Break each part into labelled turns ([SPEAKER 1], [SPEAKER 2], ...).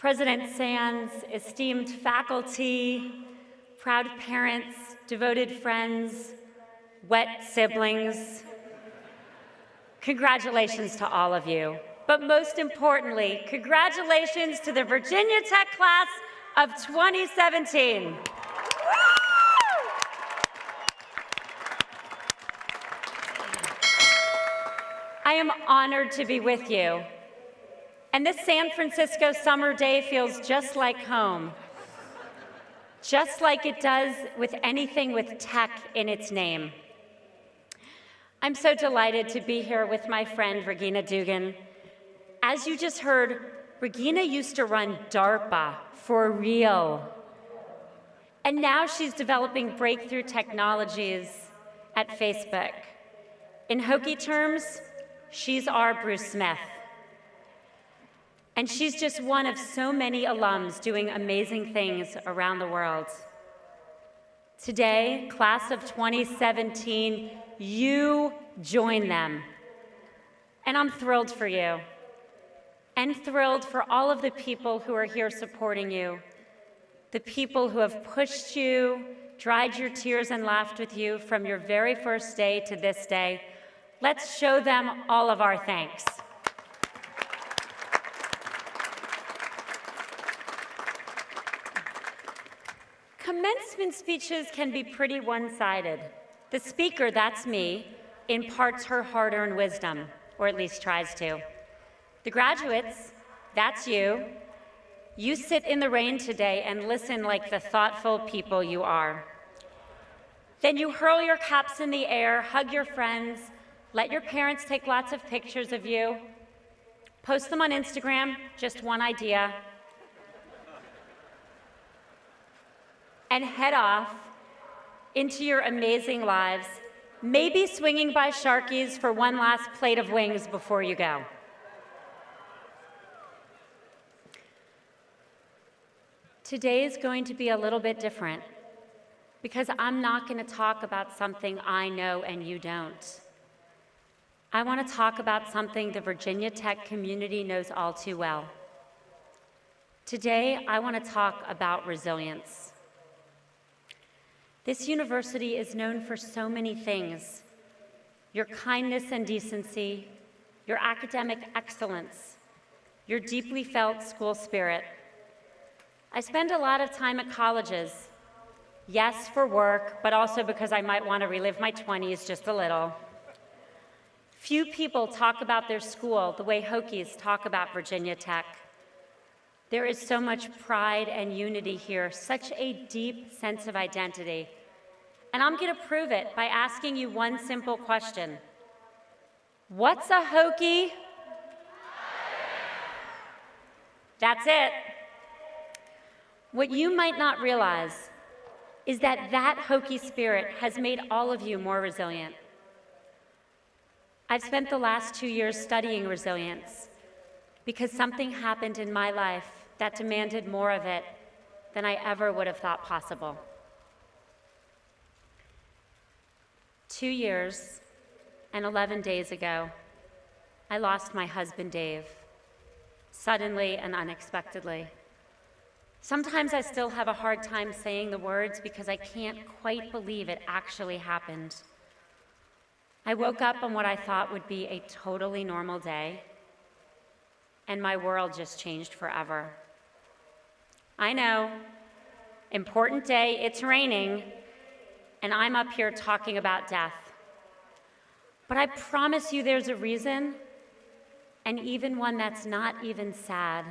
[SPEAKER 1] President Sands, esteemed faculty, proud parents, devoted friends, wet siblings, congratulations to all of you. But most importantly, congratulations to the Virginia Tech class of 2017. I am honored to be with you. And this San Francisco summer day feels just like home, just like it does with anything with tech in its name. I'm so delighted to be here with my friend, Regina Dugan. As you just heard, Regina used to run DARPA for real. And now she's developing breakthrough technologies at Facebook. In Hokie terms, she's our Bruce Smith. And she's just one of so many alums doing amazing things around the world. Today, class of 2017, you join them. And I'm thrilled for you. And thrilled for all of the people who are here supporting you. The people who have pushed you, dried your tears, and laughed with you from your very first day to this day. Let's show them all of our thanks. Commencement speeches can be pretty one-sided. The speaker, that's me, imparts her hard-earned wisdom, or at least tries to. The graduates, that's you. You sit in the rain today and listen like the thoughtful people you are. Then you hurl your caps in the air, hug your friends, let your parents take lots of pictures of you, post them on Instagram, just one idea, and head off into your amazing lives, maybe swinging by Sharky's for one last plate of wings before you go. Today is going to be a little bit different because I'm not going to talk about something I know and you don't. I want to talk about something the Virginia Tech community knows all too well. Today, I want to talk about resilience. This university is known for so many things: your kindness and decency, your academic excellence, your deeply felt school spirit. I spend a lot of time at colleges, yes, for work, but also because I might want to relive my 20s just a little. Few people talk about their school the way Hokies talk about Virginia Tech. There is so much pride and unity here, such a deep sense of identity. And I'm going to prove it by asking you one simple question. What's a Hokie? That's it. What you might not realize is that that Hokie spirit has made all of you more resilient. I've spent the last 2 years studying resilience because something happened in my life that demanded more of it than I ever would have thought possible. 2 years and 11 days ago, I lost my husband, Dave, suddenly and unexpectedly. Sometimes I still have a hard time saying the words because I can't quite believe it actually happened. I woke up on what I thought would be a totally normal day, and my world just changed forever. I know, important day, it's raining, and I'm up here talking about death. But I promise you there's a reason, and even one that's not even sad.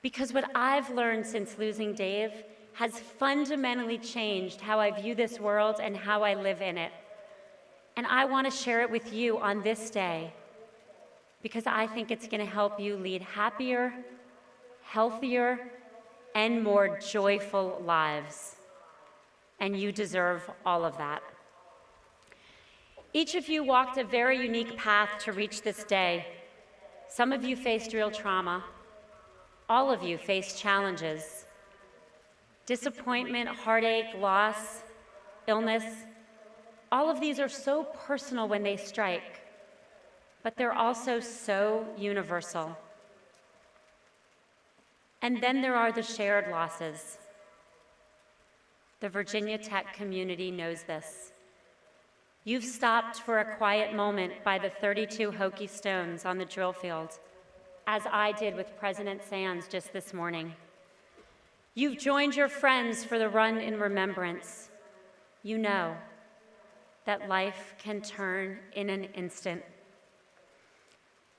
[SPEAKER 1] Because what I've learned since losing Dave has fundamentally changed how I view this world and how I live in it. And I want to share it with you on this day because I think it's going to help you lead happier, healthier, and more joyful lives. And you deserve all of that. Each of you walked a very unique path to reach this day. Some of you faced real trauma. All of you faced challenges. Disappointment, heartache, loss, illness. All of these are so personal when they strike, but they're also so universal. And then there are the shared losses. The Virginia Tech community knows this. You've stopped for a quiet moment by the 32 Hokie stones on the drill field, as I did with President Sands just this morning. You've joined your friends for the run in remembrance. You know that life can turn in an instant.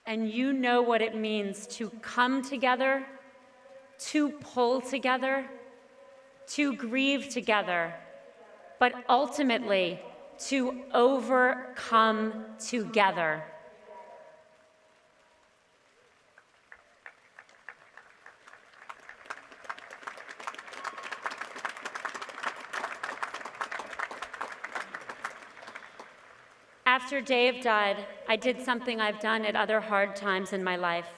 [SPEAKER 1] And you know what it means to come together, to pull together, to grieve together, but ultimately to overcome together. After Dave died, I did something I've done at other hard times in my life.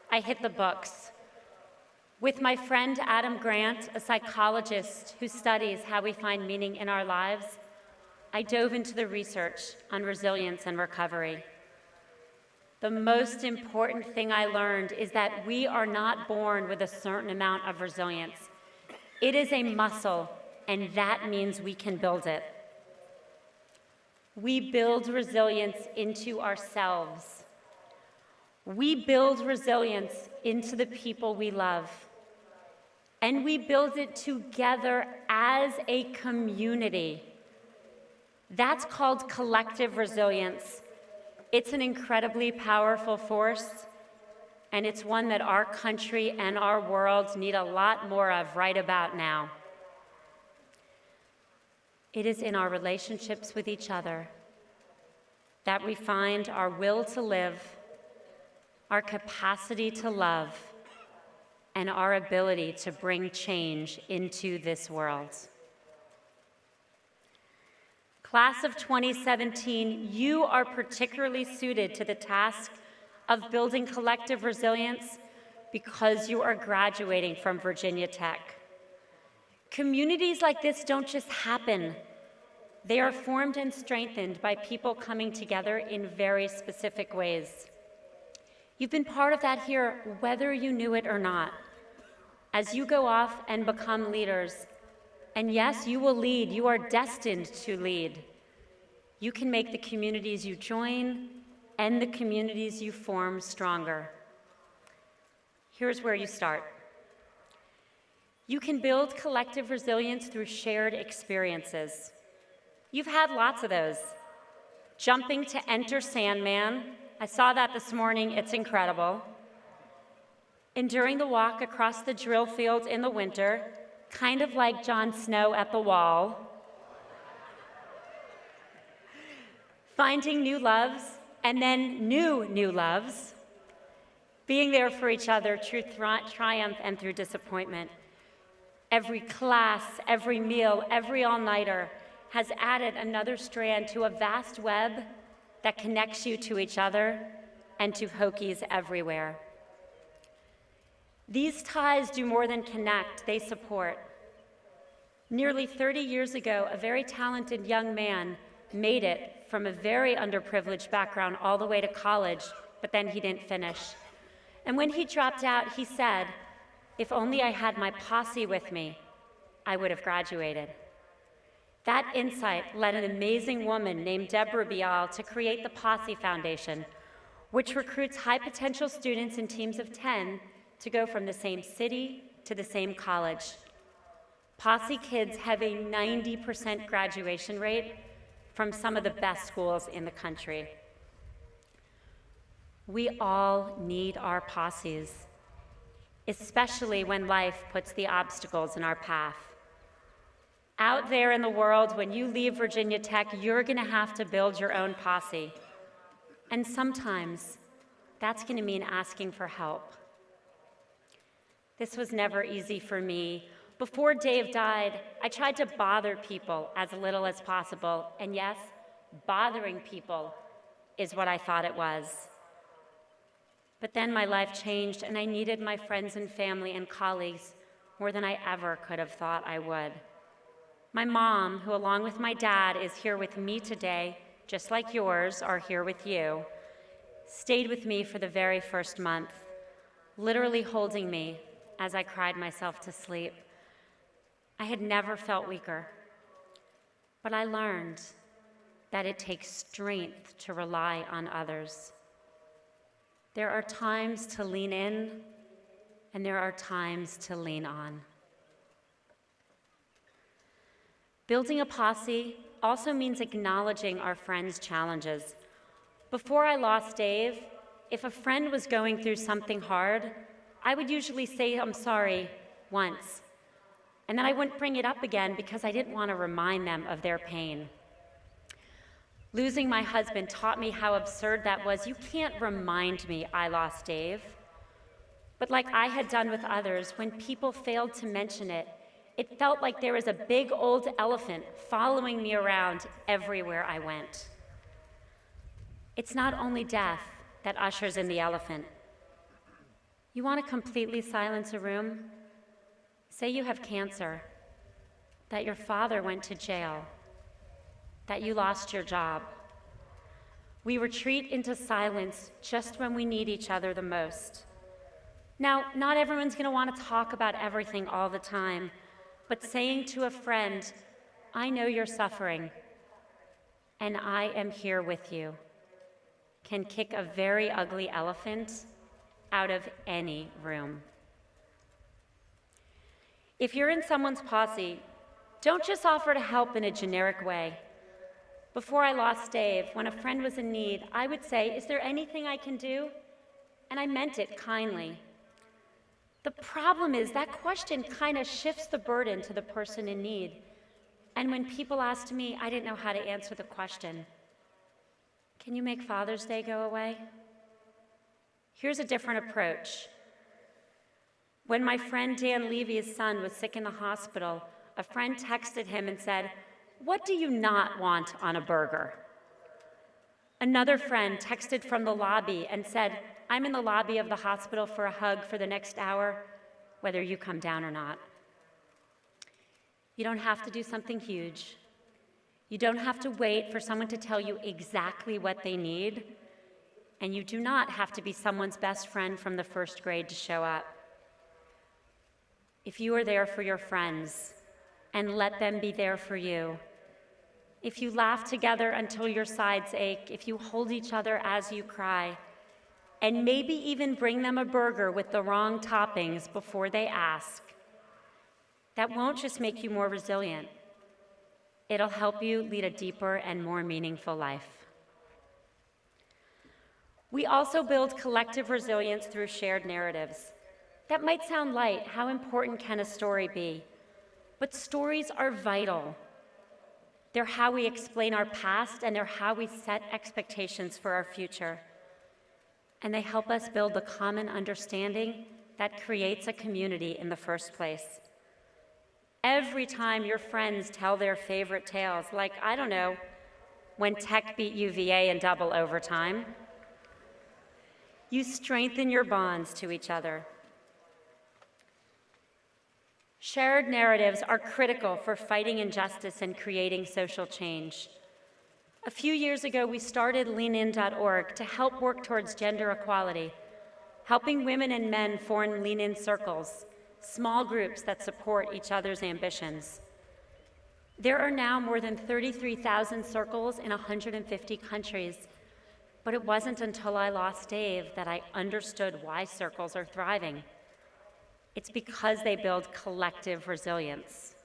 [SPEAKER 1] I hit the books. With my friend Adam Grant, a psychologist who studies how we find meaning in our lives, I dove into the research on resilience and recovery. The most important thing I learned is that we are not born with a certain amount of resilience. It is a muscle, and that means we can build it. We build resilience into ourselves. We build resilience into the people we love. And we build it together as a community. That's called collective resilience. It's an incredibly powerful force, and it's one that our country and our world need a lot more of right about now. It is in our relationships with each other that we find our will to live, our capacity to love, and our ability to bring change into this world. Class of 2017, you are particularly suited to the task of building collective resilience because you are graduating from Virginia Tech. Communities like this don't just happen. They are formed and strengthened by people coming together in very specific ways. You've been part of that here, whether you knew it or not. As you go off and become leaders, and yes, you will lead, you are destined to lead. You can make the communities you join and the communities you form stronger. Here's where you start. You can build collective resilience through shared experiences. You've had lots of those. Jumping to Enter Sandman. I saw that this morning. It's incredible. Enduring the walk across the drill field in the winter, kind of like Jon Snow at the Wall. Finding new loves, and then new loves. Being there for each other through triumph and through disappointment. Every class, every meal, every all-nighter has added another strand to a vast web that connects you to each other and to Hokies everywhere. These ties do more than connect, they support. Nearly 30 years ago, a very talented young man made it from a very underprivileged background all the way to college, but then he didn't finish. And when he dropped out, he said, "If only I had my posse with me, I would have graduated." That insight led an amazing woman named Deborah Bial to create the Posse Foundation, which recruits high-potential students in teams of 10 to go from the same city to the same college. Posse kids have a 90% graduation rate from some of the best schools in the country. We all need our posses, especially when life puts the obstacles in our path. Out there in the world, when you leave Virginia Tech, you're going to have to build your own posse. And sometimes that's going to mean asking for help. This was never easy for me. Before Dave died, I tried to bother people as little as possible. And yes, bothering people is what I thought it was. But then my life changed, and I needed my friends and family and colleagues more than I ever could have thought I would. My mom, who along with my dad is here with me today, just like yours are here with you, stayed with me for the very first month, literally holding me as I cried myself to sleep. I had never felt weaker, but I learned that it takes strength to rely on others. There are times to lean in, and there are times to lean on. Building a posse also means acknowledging our friends' challenges. Before I lost Dave, if a friend was going through something hard, I would usually say, "I'm sorry," once, and then I wouldn't bring it up again because I didn't want to remind them of their pain. Losing my husband taught me how absurd that was. You can't remind me I lost Dave. But like I had done with others, when people failed to mention it, it felt like there was a big old elephant following me around everywhere I went. It's not only death that ushers in the elephant. You want to completely silence a room? Say you have cancer, that your father went to jail, that you lost your job. We retreat into silence just when we need each other the most. Now, not everyone's going to want to talk about everything all the time, but saying to a friend, "I know you're suffering, and I am here with you," can kick a very ugly elephant out of any room. If you're in someone's posse, don't just offer to help in a generic way. Before I lost Dave, when a friend was in need, I would say, "Is there anything I can do?" And I meant it kindly. The problem is that question kind of shifts the burden to the person in need. And when people asked me, I didn't know how to answer the question. Can you make Father's Day go away? Here's a different approach. When my friend Dan Levy's son was sick in the hospital, a friend texted him and said, "What do you not want on a burger?" Another friend texted from the lobby and said, "I'm in the lobby of the hospital for a hug for the next hour, whether you come down or not." You don't have to do something huge. You don't have to wait for someone to tell you exactly what they need. And you do not have to be someone's best friend from the first grade to show up. If you are there for your friends, and let them be there for you, if you laugh together until your sides ache, if you hold each other as you cry, and maybe even bring them a burger with the wrong toppings before they ask, that won't just make you more resilient. It'll help you lead a deeper and more meaningful life. We also build collective resilience through shared narratives. That might sound light. How important can a story be? But stories are vital. They're how we explain our past, and they're how we set expectations for our future. And they help us build the common understanding that creates a community in the first place. Every time your friends tell their favorite tales, like, I don't know, when Tech beat UVA in double overtime, you strengthen your bonds to each other. Shared narratives are critical for fighting injustice and creating social change. A few years ago, we started leanin.org to help work towards gender equality, helping women and men form lean-in circles, small groups that support each other's ambitions. There are now more than 33,000 circles in 150 countries, but it wasn't until I lost Dave that I understood why circles are thriving. It's because they build collective resilience.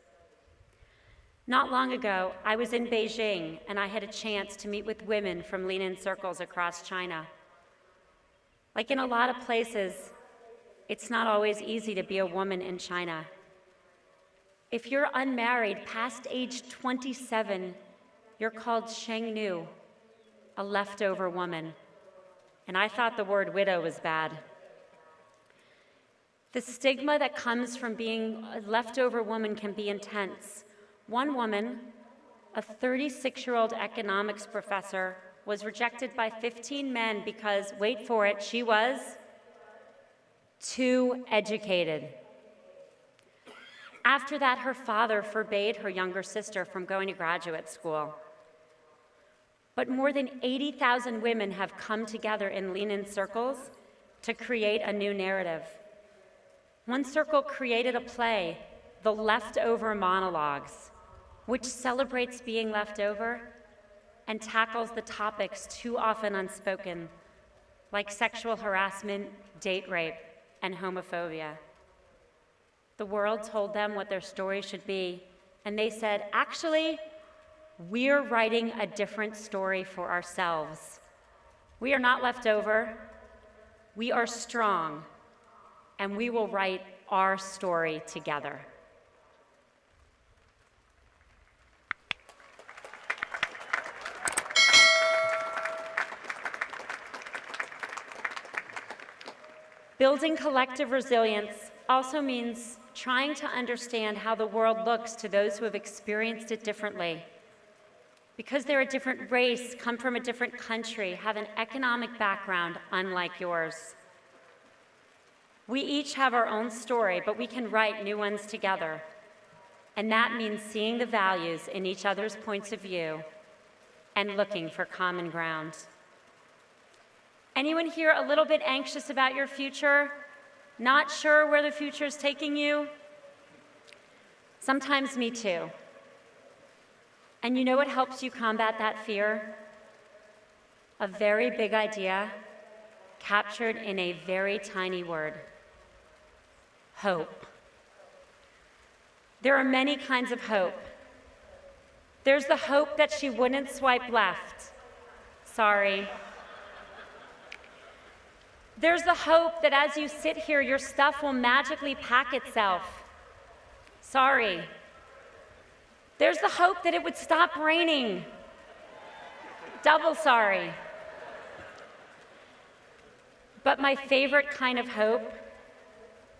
[SPEAKER 1] Not long ago, I was in Beijing, and I had a chance to meet with women from lean-in circles across China. Like in a lot of places, it's not always easy to be a woman in China. If you're unmarried past age 27, you're called shengnu, a leftover woman. And I thought the word widow was bad. The stigma that comes from being a leftover woman can be intense. One woman, a 36-year-old economics professor, was rejected by 15 men because, wait for it, she was too educated. After that, her father forbade her younger sister from going to graduate school. But more than 80,000 women have come together in lean-in circles to create a new narrative. One circle created a play, The Leftover Monologues, which celebrates being left over and tackles the topics too often unspoken, like sexual harassment, date rape, and homophobia. The world told them what their story should be, and they said, actually, we're writing a different story for ourselves. We are not left over, we are strong, and we will write our story together. Building collective resilience also means trying to understand how the world looks to those who have experienced it differently. Because they're a different race, come from a different country, have an economic background unlike yours. We each have our own story, but we can write new ones together. And that means seeing the values in each other's points of view and looking for common ground. Anyone here a little bit anxious about your future? Not sure where the future is taking you? Sometimes me too. And you know what helps you combat that fear? A very big idea captured in a very tiny word: hope. There are many kinds of hope. There's the hope that she wouldn't swipe left. Sorry. There's the hope that as you sit here, your stuff will magically pack itself. Sorry. There's the hope that it would stop raining. Double sorry. But my favorite kind of hope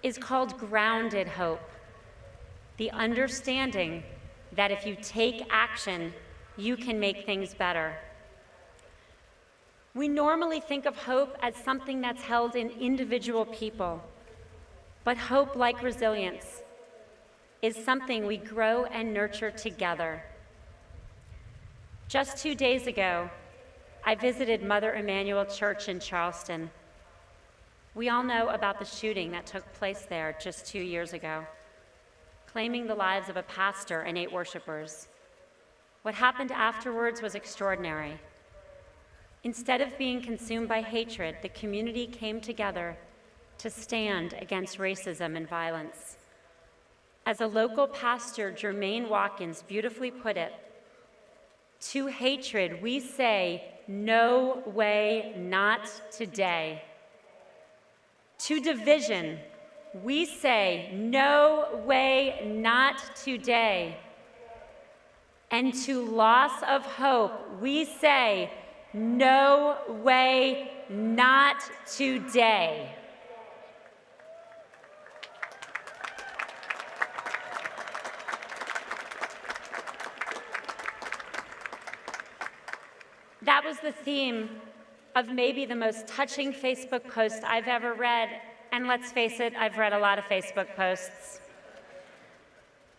[SPEAKER 1] is called grounded hope. The understanding that if you take action, you can make things better. We normally think of hope as something that's held in individual people, but hope, like resilience, is something we grow and nurture together. Just 2 days ago, I visited Mother Emanuel Church in Charleston. We all know about the shooting that took place there just 2 years ago, claiming the lives of a pastor and 8 worshipers. What happened afterwards was extraordinary. Instead of being consumed by hatred, the community came together to stand against racism and violence. As a local pastor, Jermaine Watkins, beautifully put it, to hatred we say, no way, not today. To division, we say, no way, not today. And to loss of hope, we say, no way, not today. That was the theme of maybe the most touching Facebook post I've ever read, and let's face it, I've read a lot of Facebook posts.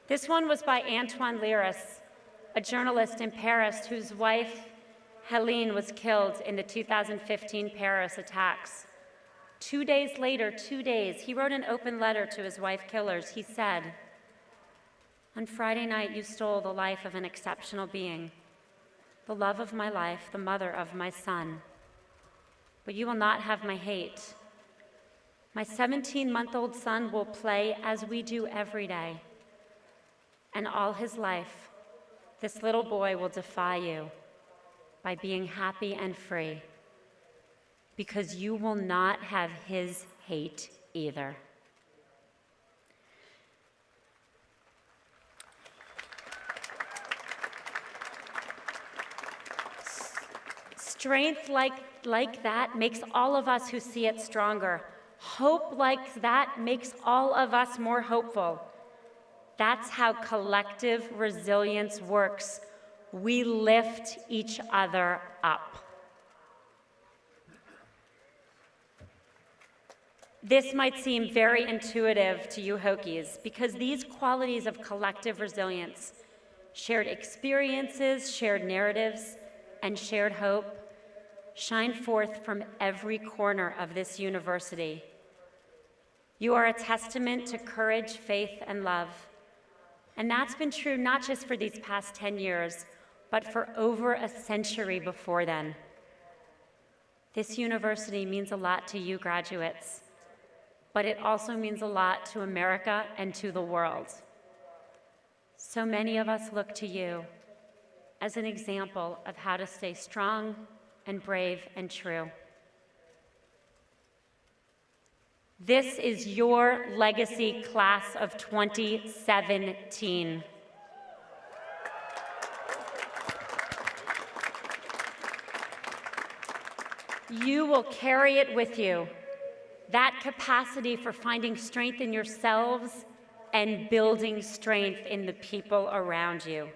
[SPEAKER 1] This one was by Antoine Liris, a journalist in Paris whose wife, Helene, was killed in the 2015 Paris attacks. 2 days later, he wrote an open letter to his wife killers. He said, "On Friday night, you stole the life of an exceptional being, the love of my life, the mother of my son. But you will not have my hate. My 17-month-old son will play as we do every day. And all his life, this little boy will defy you by being happy and free, because you will not have his hate either." Strength like that makes all of us who see it stronger. Hope like that makes all of us more hopeful. That's how collective resilience works. We lift each other up. This might seem very intuitive to you Hokies, because these qualities of collective resilience, shared experiences, shared narratives, and shared hope shine forth from every corner of this university. You are a testament to courage, faith, and love. And that's been true not just for these past 10 years, but for over a century before then. This university means a lot to you graduates, but it also means a lot to America and to the world. So many of us look to you as an example of how to stay strong and brave and true. This is your legacy class of 2017. You will carry it with you, that capacity for finding strength in yourselves and building strength in the people around you.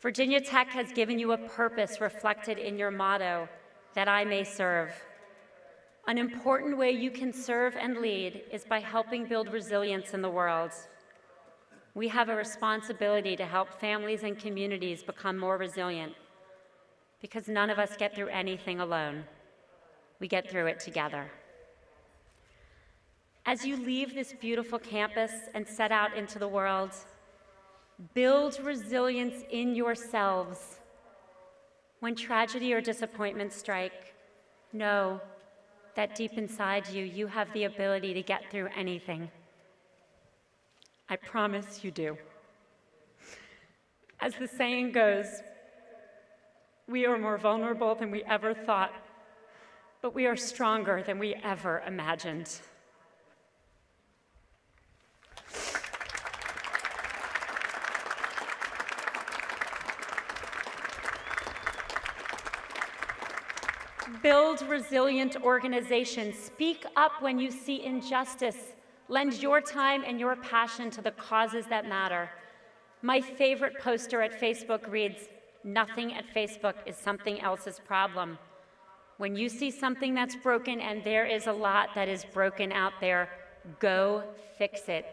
[SPEAKER 1] Virginia Tech has given you a purpose reflected in your motto, that I may serve. An important way you can serve and lead is by helping build resilience in the world. We have a responsibility to help families and communities become more resilient, because none of us get through anything alone. We get through it together. As you leave this beautiful campus and set out into the world, build resilience in yourselves. When tragedy or disappointment strike, know that deep inside you, you have the ability to get through anything. I promise you do. As the saying goes, we are more vulnerable than we ever thought, but we are stronger than we ever imagined. Build resilient organizations. Speak up when you see injustice. Lend your time and your passion to the causes that matter. My favorite poster at Facebook reads, "Nothing at Facebook is something else's problem." When you see something that's broken, and there is a lot that is broken out there, go fix it.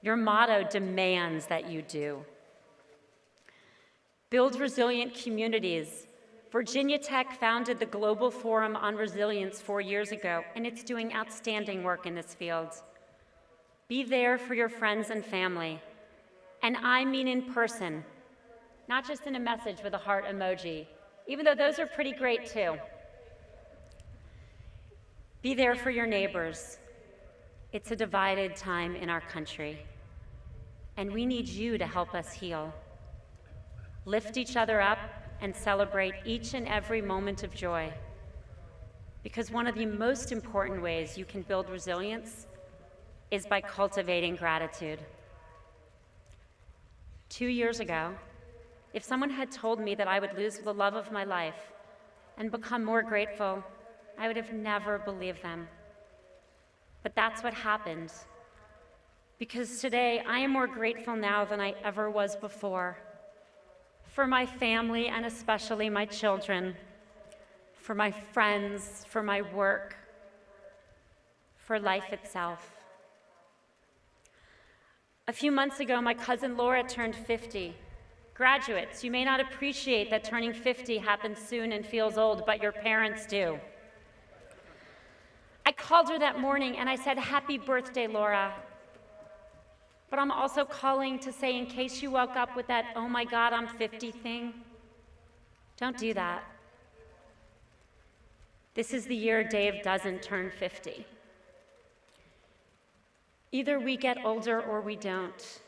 [SPEAKER 1] Your motto demands that you do. Build resilient communities. Virginia Tech founded the Global Forum on Resilience 4 years ago, and it's doing outstanding work in this field. Be there for your friends and family, and I mean in person, not just in a message with a heart emoji, even though those are pretty great too. Be there for your neighbors. It's a divided time in our country, and we need you to help us heal. Lift each other up and celebrate each and every moment of joy. Because one of the most important ways you can build resilience is by cultivating gratitude. 2 years ago, if someone had told me that I would lose the love of my life and become more grateful, I would have never believed them. But that's what happened. Because today, I am more grateful now than I ever was before. For my family, and especially my children, for my friends, for my work, for life itself. A few months ago, my cousin Laura turned 50. Graduates, you may not appreciate that turning 50 happens soon and feels old, but your parents do. I called her that morning and I said, "Happy birthday, Laura." But I'm also calling to say, in case you woke up with that, "Oh my God, I'm 50" thing, don't do that. This is the year Dave doesn't turn 50. Either we get older or we don't.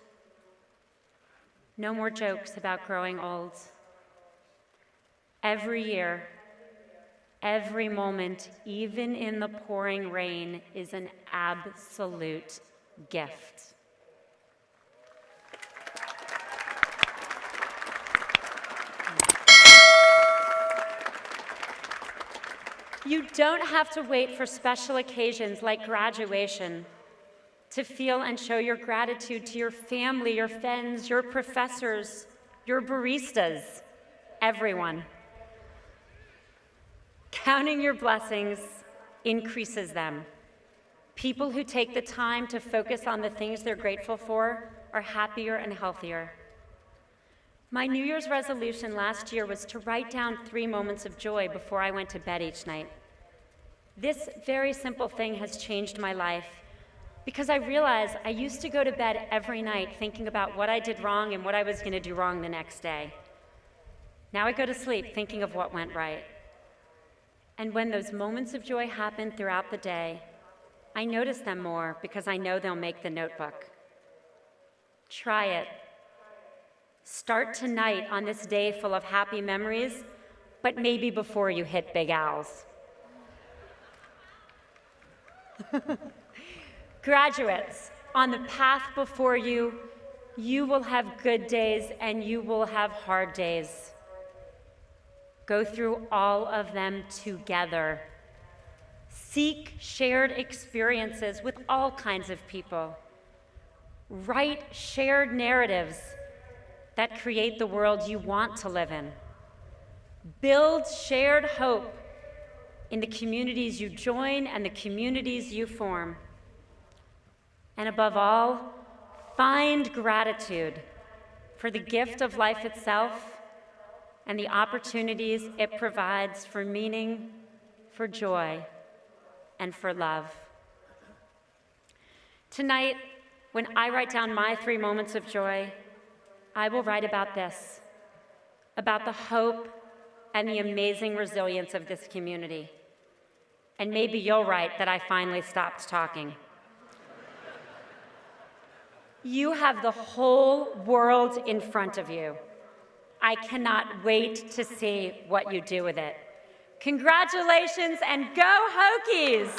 [SPEAKER 1] No more jokes about growing old. Every year, every moment, even in the pouring rain, is an absolute gift. You don't have to wait for special occasions like graduation to feel and show your gratitude to your family, your friends, your professors, your baristas, everyone. Counting your blessings increases them. People who take the time to focus on the things they're grateful for are happier and healthier. My New Year's resolution last year was to write down 3 moments of joy before I went to bed each night. This very simple thing has changed my life, Because I realized I used to go to bed every night thinking about what I did wrong and what I was going to do wrong the next day. Now I go to sleep thinking of what went right. And when those moments of joy happen throughout the day, I notice them more because I know they'll make the notebook. Try it. Start tonight on this day full of happy memories, but maybe before you hit big owls. Graduates, on the path before you, you will have good days and you will have hard days. Go through all of them together. Seek shared experiences with all kinds of people. Write shared narratives that create the world you want to live in. Build shared hope in the communities you join and the communities you form. And above all, find gratitude for the gift of life itself and the opportunities it provides for meaning, for joy, and for love. Tonight, when I write down my 3 moments of joy, I will write about this, about the hope and the amazing resilience of this community. And maybe you'll write that I finally stopped talking. You have the whole world in front of you. I cannot wait to see what you do with it. Congratulations and go Hokies!